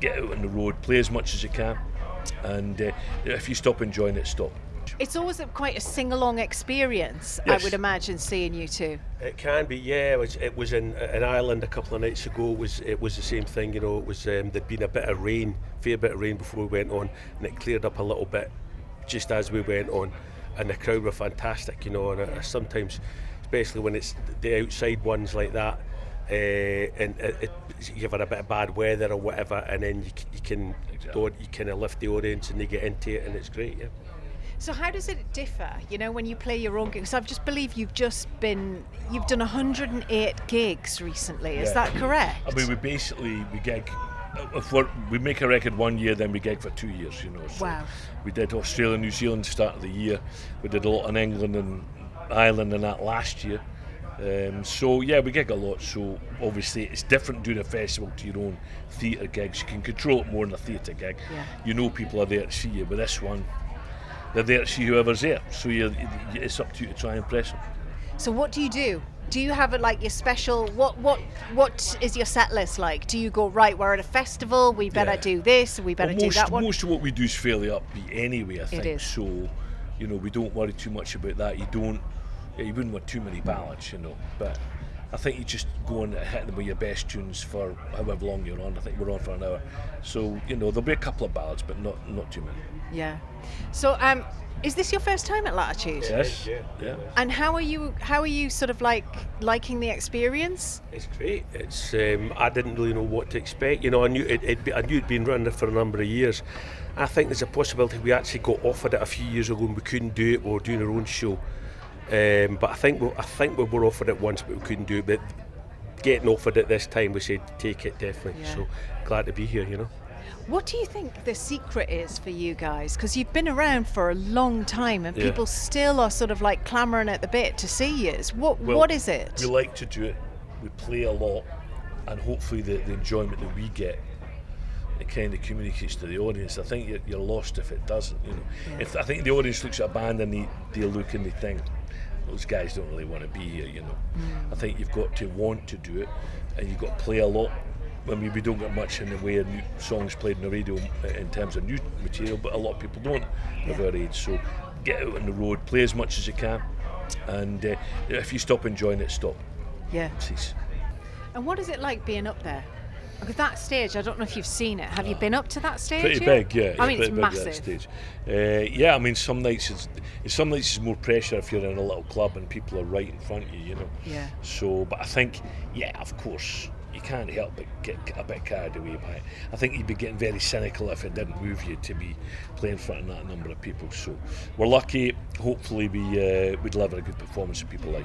get out on the road, play as much as you can, and if you stop enjoying it, stop. It's always quite a sing-along experience, Yes. I would imagine, seeing you two. It can be, yeah. It was in Ireland a couple of nights ago. It was the same thing, you know. It was there'd been a bit of rain, fair bit of rain before we went on, and it cleared up a little bit just as we went on, and the crowd were fantastic, you know. And sometimes, especially when it's the outside ones like that, and you've had a bit of bad weather or whatever, and then you can kind of lift the audience and they get into it, and it's great, yeah. So how does it differ, you know, when you play your own gigs? I just believe you've done 108 gigs recently, is that correct? I mean, we gig, we make a record 1 year, then we gig for 2 years, you know. So Wow. we did Australia, New Zealand start of the year. We did a lot in England and Ireland and that last year. So yeah, we gig a lot. So obviously it's different doing a festival to your own theatre gigs. You can control it more than a theatre gig. Yeah. You know people are there to see you. With this one, they're there to see whoever's there. So it's up to you to try and impress them. So what do you do? Do you have your special, what is your set list like? Do you go, right, we're at a festival, we better do this, we better do that one? Most of what we do is fairly upbeat anyway, I think. is. So, you know, we don't worry too much about that. You wouldn't want too many ballads, you know. But I think you just go and hit them with your best tunes for however long you're on. I think we're on for an hour. So, you know, there'll be a couple of ballads, but not too many. Yeah. So, is this your first time at Latitude? Yes. Yeah. And how are you sort of liking the experience? It's great. It's I didn't really know what to expect. You know, I knew it'd been running for a number of years. I think there's a possibility we actually got offered it a few years ago and we couldn't do it. We were doing our own show, but I think we were offered it once, but we couldn't do it. But getting offered it this time, we said take it definitely. Yeah. So glad to be here. You know. What do you think the secret is for you guys? Because you've been around for a long time and people still are sort of like clamouring at the bit to see you. What is it? We like to do it. We play a lot, and hopefully the enjoyment that we get, it kind of communicates to the audience. I think you're lost if it doesn't. You know, I think the audience looks at a band and they look and they think, those guys don't really want to be here. You know, I think you've got to want to do it, and you've got to play a lot. I mean, we don't get much in the way of new songs played on the radio in terms of new material, but a lot of people don't of our age. So get out on the road, play as much as you can, and if you stop enjoying it, stop. Yeah. Cease. And what is it like being up there? Because that stage, I don't know if you've seen it. Have you been up to that stage Pretty yet? big, yeah. I mean, it's pretty big, massive. that stage. I mean, some nights it's more pressure if you're in a little club and people are right in front of you, you know. Yeah. So, but I think, of course, you can't help but get a bit carried away by it. I think you'd be getting very cynical if it didn't move you to be playing in front of that number of people. So, we're lucky. Hopefully, we deliver a good performance that people like.